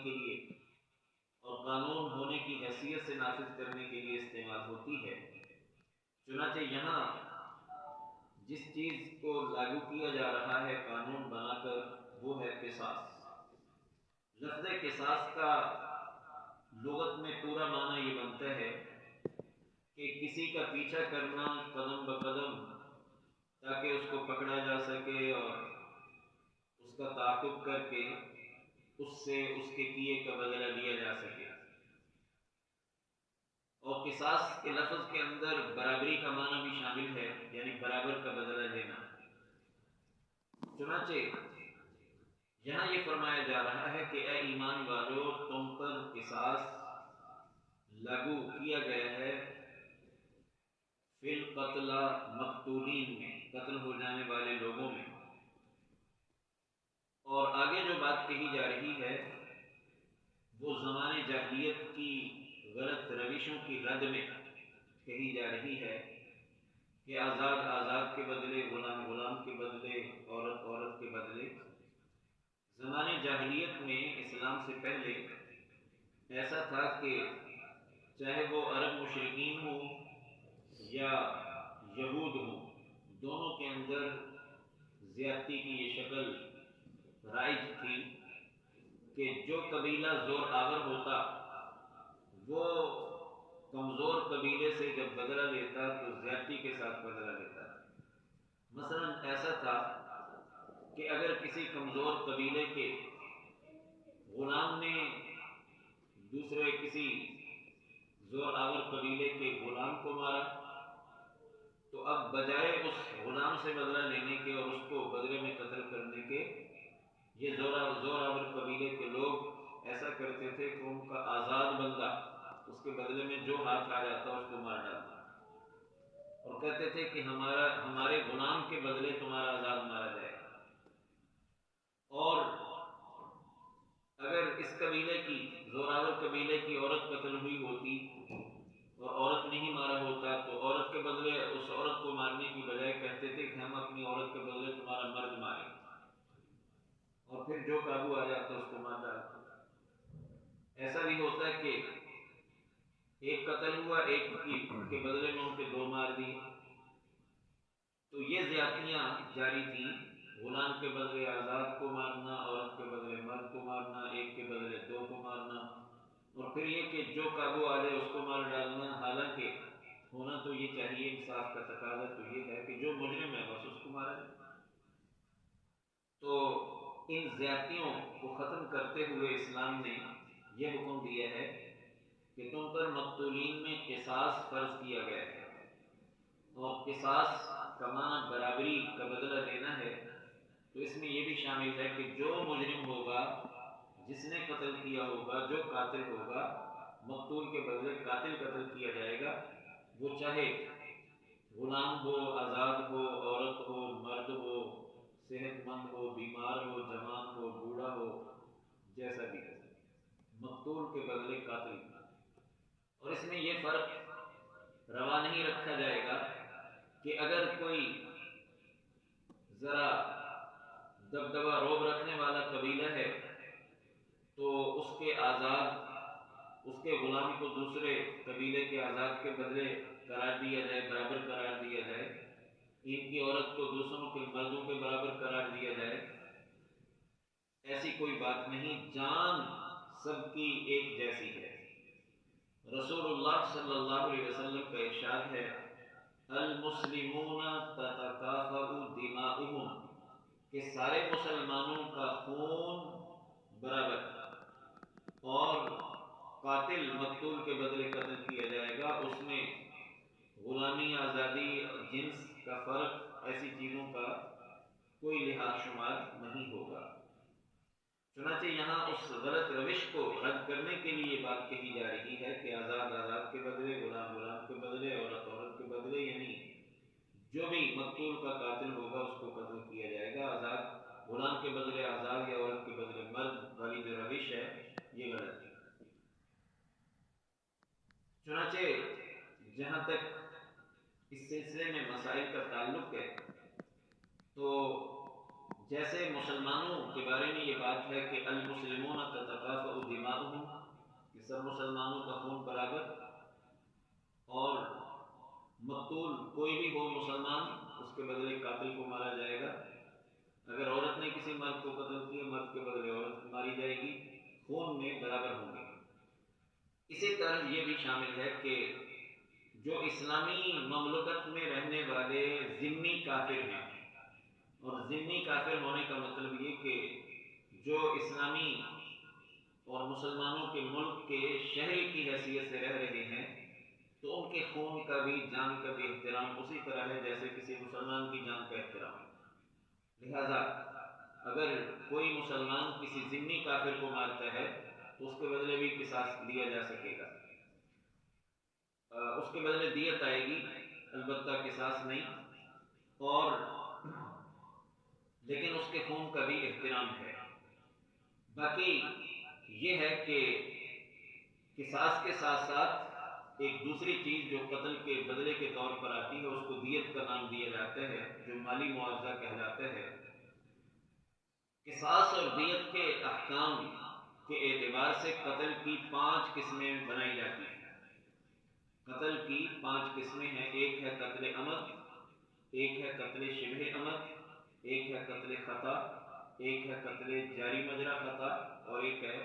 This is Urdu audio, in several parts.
کے لیے اور قانون ہونے کی حیثیت سے نافذ کرنے کے لیے استعمال ہوتی ہے۔ چنانچہ یہاں جس چیز کو لاگو کیا جا رہا ہے قانون بنا کر وہ ہے قصاص۔ لفظ قصاص کا لغت میں پورا معنی یہ بنتا ہے کہ کسی کا پیچھا کرنا قدم بقدم تاکہ اس کو پکڑا جا سکے اور اس کا تعاقب کر کے اس سے اس کے کیے کا بدلہ لیا جا سکے۔ اور قصاص کے لفظ کے اندر برابری کا معنی بھی شامل ہے، یعنی برابر کا بدلہ لینا۔ چنانچہ یہاں یہ فرمایا جا رہا ہے کہ اے ایمان والو، تم پر قصاص لاگو کیا گیا ہے فی القتلی مقتولین میں، قتل ہو جانے والے لوگوں میں۔ اور آگے جو بات کہی جا رہی ہے وہ زمانے جاہلیت کی غلط روشوں کی رد میں کہی جا رہی ہے کہ آزاد آزاد کے بدلے، غلام غلام کے بدلے، عورت عورت کے بدلے۔ زمانے جاہلیت میں اسلام سے پہلے ایسا تھا کہ چاہے وہ عرب مشرکین ہوں یا یہود ہوں، دونوں کے اندر زیادتی کی یہ شکل رائج تھی کہ جو قبیلہ زور آور ہوتا وہ کمزور قبیلے سے جب بدلہ لیتا تو زیادتی کے ساتھ بدلہ لیتا۔ مثلا ایسا تھا کہ اگر کسی کمزور قبیلے کے غلام نے دوسرے کسی زور آور قبیلے کے غلام کو مارا تو اب بجائے اس غلام سے بدلہ لینے کے اور اس کو بدلے میں قتل کرنے کے، یہ زور آور قبیلے کے لوگ ایسا کرتے تھے کہ ان کا آزاد بندہ اس کے بدلے میں جو ہاتھ آ جاتا اس کو مار ڈالتا، اور کہتے تھے کہ ہمارے غلام کے بدلے تمہارا آزاد مارا جائے گا۔ اور اگر اس قبیلے کی، زور آور قبیلے کی عورت قتل ہوئی ہوتی اور عورت نہیں مارا ہوتا تو عورت کے بدلے اس عورت کو مارنے کی بجائے کہتے تھے کہ ہم اپنی عورت کے بدلے تمہارا مرد ماریں، اور پھر جو قابو آ جاتا اس کو مار ڈالتا۔ ایسا بھی ہوتا ہے کہ ایک قتل ہوا، ایک کے بدلے میں ان کے دو مار دیے۔ تو یہ زیادتیاں جاری تھیں، غلام کے بدلے آزاد کو مارنا، عورت کے بدلے مرد کو مارنا، ایک کے بدلے دو کو مارنا، اور پھر یہ کہ جو قابو آ جائے اس کو مار ڈالنا۔ حالانکہ ہونا تو یہ چاہیے، انصاف کا تقاضا تو یہ ہے کہ جو مجرم ہے بس اس کو مارا جائے۔ تو ان زیادتیوں کو ختم کرتے ہوئے اسلام نے یہ حکم دیا ہے کہ تم پر مقتولین میں قصاص فرض کیا گیا ہے، اور قصاص کا معنی برابری کا بدلہ لینا ہے۔ تو اس میں یہ بھی شامل ہے کہ جو مجرم ہوگا، جس نے قتل کیا ہوگا، جو قاتل ہوگا، مقتول کے بدلے قاتل قتل کیا جائے گا، وہ چاہے غلام ہو، آزاد ہو، عورت ہو، مرد ہو، صحت مند ہو، بیمار ہو، جوان ہو، بوڑھا ہو، جیسا بھی ہو، مقتول کے بدلے قاتل۔ اور اس میں یہ فرق روا نہیں رکھا جائے گا کہ اگر کوئی ذرا دبدبہ روب رکھنے والا قبیلہ ہے تو اس کے آزاد، اس کے غلام کو دوسرے قبیلے کے آزاد کے بدلے قرار دیا جائے، برابر قرار دیا جائے، ان کی عورت کو دوسروں کے مردوں کے برابر قرار دیا جائے، ایسی کوئی بات نہیں۔ جان سب کی ایک جیسی ہے۔ رسول اللہ صلی اللہ علیہ وسلم کا ارشاد ہے، المسلمون تتکافأ دماؤہم، کہ سارے مسلمانوں کا خون برابر، اور قاتل مقتول کے بدلے قتل کیا جائے گا، اس میں غلامی، آزادی، جنس کا فرق، ایسی چیزوں کا کوئی لحاظ شمار نہیں ہوگا۔ چنانچہ یہاں اس غلط روش کو رد کرنے کے لیے یہ بات کہی جا رہی ہے کہ آزاد آزاد کے بدلے، غلام غلام کے بدلے، عورت عورت کے بدلے، یعنی جو بھی مقتول کا قاتل ہوگا اس کو قتل کیا جائے گا۔ آزاد غلام کے بدلے آزاد یا عورت کے بدلے مرد والی جو روش ہے یہ غلط ہے۔ چنانچہ جہاں تک اس سلسلے میں مسائل کا تعلق ہے تو جیسے مسلمانوں کے بارے میں یہ بات ہے کہ المسلمون تتکافأ مقتول کوئی بھی ہو مسلمان، اس کے بدلے قاتل کو مارا جائے گا۔ اگر عورت نے کسی مرد کو قتل کیا، مرد کے بدلے عورت ماری جائے گی، خون میں برابر ہوں گے۔ اسی طرح یہ بھی شامل ہے کہ جو اسلامی مملکت میں رہنے والے ذمی کافر ہیں، اور ذمی کافر ہونے کا مطلب یہ کہ جو اسلامی اور مسلمانوں کے ملک کے شہری کی حیثیت سے رہ رہے ہیں، تو ان کے خون کا بھی، جان کا بھی احترام اسی طرح ہے جیسے کسی مسلمان کی جان کا احترام ہے۔ لہذا اگر کوئی مسلمان کسی ذمی کافر کو مارتا ہے تو اس کے بدلے بھی قصاص لیا جا سکے گا، اس کے بدلے دیت آئے گی، البتہ قصاص نہیں، اور لیکن اس کے خون کا بھی احترام ہے۔ باقی یہ ہے کہ قصاص کے ساتھ ساتھ ایک دوسری چیز جو قتل کے بدلے کے طور پر آتی ہے، اس کو دیت کا نام دیا جاتا ہے، جو مالی معاوضہ کہلاتا ہے۔ قصاص اور دیت کے احکام کے اعتبار سے قتل کی 5 قسمیں بنائی جاتی ہیں۔ قتل کی 5 قسمیں ہیں۔ ایک ہے قتل عمد، ایک ہے قتل شبہ عمد، ایک ہے قتل خطا، ایک ہے قتل جاری مجرا خطا، اور ایک ہے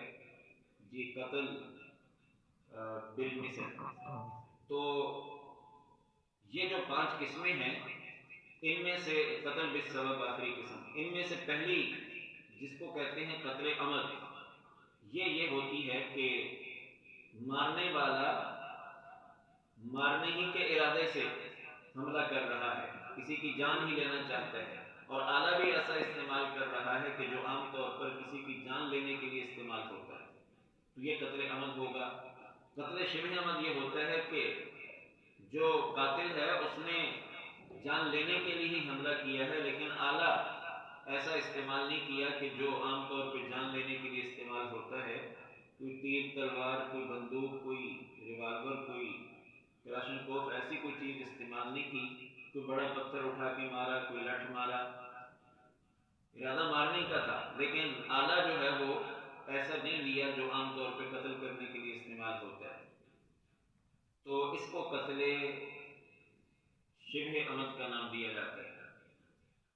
قتل بالمثل۔ تو یہ جو 5 قسمیں ہیں، ان میں سے قتل بالسبب آخری قسم، ان میں سے پہلی جس کو کہتے ہیں قتل عمد، یہ ہوتی ہے کہ مارنے والا مارنے ہی کے ارادے سے حملہ کر رہا ہے، کسی کی جان ہی لینا چاہتا ہے، اور آلہ بھی ایسا استعمال کر رہا ہے کہ جو عام طور پر کسی کی جان لینے کے لیے استعمال ہوتا ہے، تو یہ قتل عمد ہوگا۔ قتل شبہ عمد یہ ہوتا ہے کہ جو قاتل ہے اس نے جان لینے کے لیے ہی حملہ کیا ہے، لیکن آلہ ایسا استعمال نہیں کیا کہ جو عام طور پہ جان لینے کے لیے استعمال ہوتا ہے، کوئی تیر تلوار، کوئی بندوق، کوئی ریوالور، کوئی کلاشن کوف، ایسی کوئی چیز استعمال نہیں کی، کوئی بڑا پتھر اٹھا کے مارا، کوئی لٹھ مارا، ارادہ مارنے کا تھا، لیکن آلہ جو ہے وہ ایسا نہیں لیا جو عام طور پہ قتل کرنے کے لیے استعمال ہوتا ہے، تو اس کو قتل شبہ عمد کا نام دیا جاتا ہے۔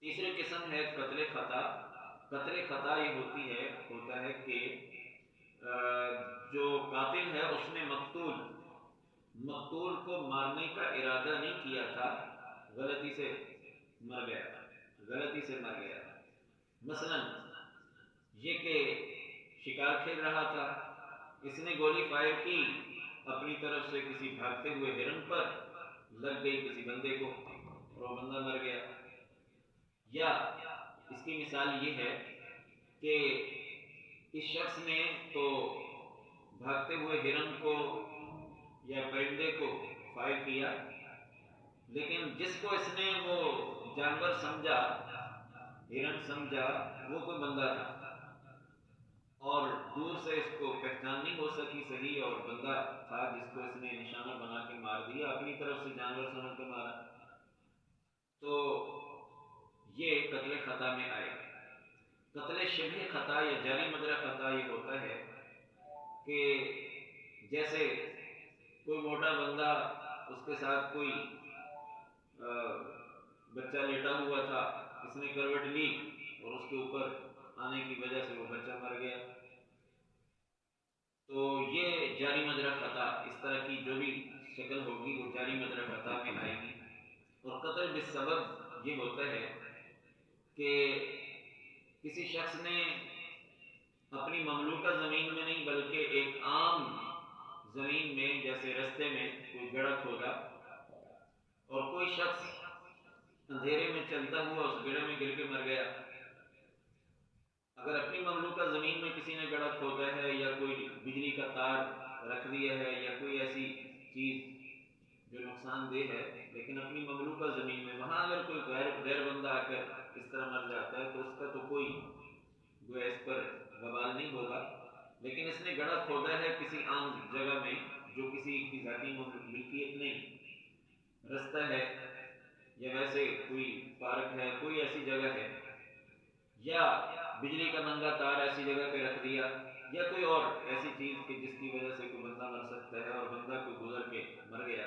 تیسری قسم ہے قتل خطا۔ قتل خطا یہ ہوتا ہے کہ جو قاتل ہے اس نے مقتول کو مارنے کا ارادہ نہیں کیا تھا، غلطی سے مر گیا۔ مثلا یہ کہ شکار کھیل رہا تھا، اس نے گولی فائر کی اپنی طرف سے کسی بھاگتے ہوئے ہرن پر، لگ گئی کسی بندے کو اور وہ بندہ مر گیا۔ یا اس کی مثال یہ ہے کہ اس شخص نے تو بھاگتے ہوئے ہرن کو یا پرندے کو فائر کیا، لیکن جس کو اس نے وہ جانور سمجھا، ہرن سمجھا، وہ کوئی بندہ تھا، اور دور سے اس کو پہچان نہیں ہو سکی صحیح، اور بندہ تھا جس کو اس نے نشانہ بنا کے مار دیا، اپنی طرف سے جانور سمجھ کے مارا، تو یہ قتل خطا میں آئے۔ قتل شبہ خطا یا جاری مجرا خطا یہ ہوتا ہے کہ جیسے کوئی موٹا بندہ، اس کے ساتھ کوئی بچہ لیٹا ہوا تھا، اس نے کروٹ لی اور اس کے اوپر آنے کی وجہ سے وہ بچہ مر گیا، تو یہ جاری مجرا خطا، اس طرح کی جو بھی شکل ہوگی وہ جاری مجرا خطا میں آئے گی۔ اور قتل بالسبب یہ ہوتا ہے کہ کسی شخص نے اپنی مملوکہ زمین میں نہیں بلکہ ایک عام زمین میں، جیسے رستے میں کوئی گڑھا کھودا، اور کوئی شخص اندھیرے میں چلتا ہوا اس گڑھے میں گر کے مر گیا۔ اگر اپنی مملوکہ زمین میں کسی نے گڑھا کھودا ہے، یا کوئی بجلی کا تار رکھ دیا ہے، یا کوئی ایسی چیز جو نقصان دہ ہے، لیکن اپنی مملوکہ زمین میں، وہاں اگر کوئی غیر بندہ آ کر اس طرح مر جاتا ہے تو اس کا تو کوئی گویا اس پر وبال نہیں ہوگا، لیکن اس نے گڑھا کھودا ہے کسی عام جگہ میں جو کسی کی ذاتی ملکیت نہیں، رستہ ہے یا ویسے کوئی پارک ہے، کوئی ایسی جگہ ہے، یا بجلی کا ننگا تار ایسی جگہ پہ رکھ دیا، یا کوئی اور ایسی چیز کہ جس کی وجہ سے کوئی بندہ مر سکتا ہے اور بندہ کوئی گزر کے مر گیا،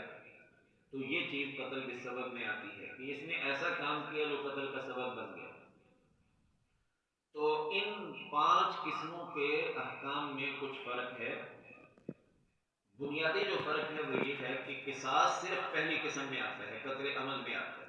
تو یہ چیز قتل کے سبب میں آتی ہے کہ اس نے ایسا کام کیا جو قتل کا سبب بن گیا۔ تو ان 5 قسموں کے احکام میں کچھ فرق ہے۔ بنیادی جو فرق ہے وہ یہ ہے کہ قصاص صرف پہلی قسم میں آتا ہے، قتل عمل میں آتا ہے۔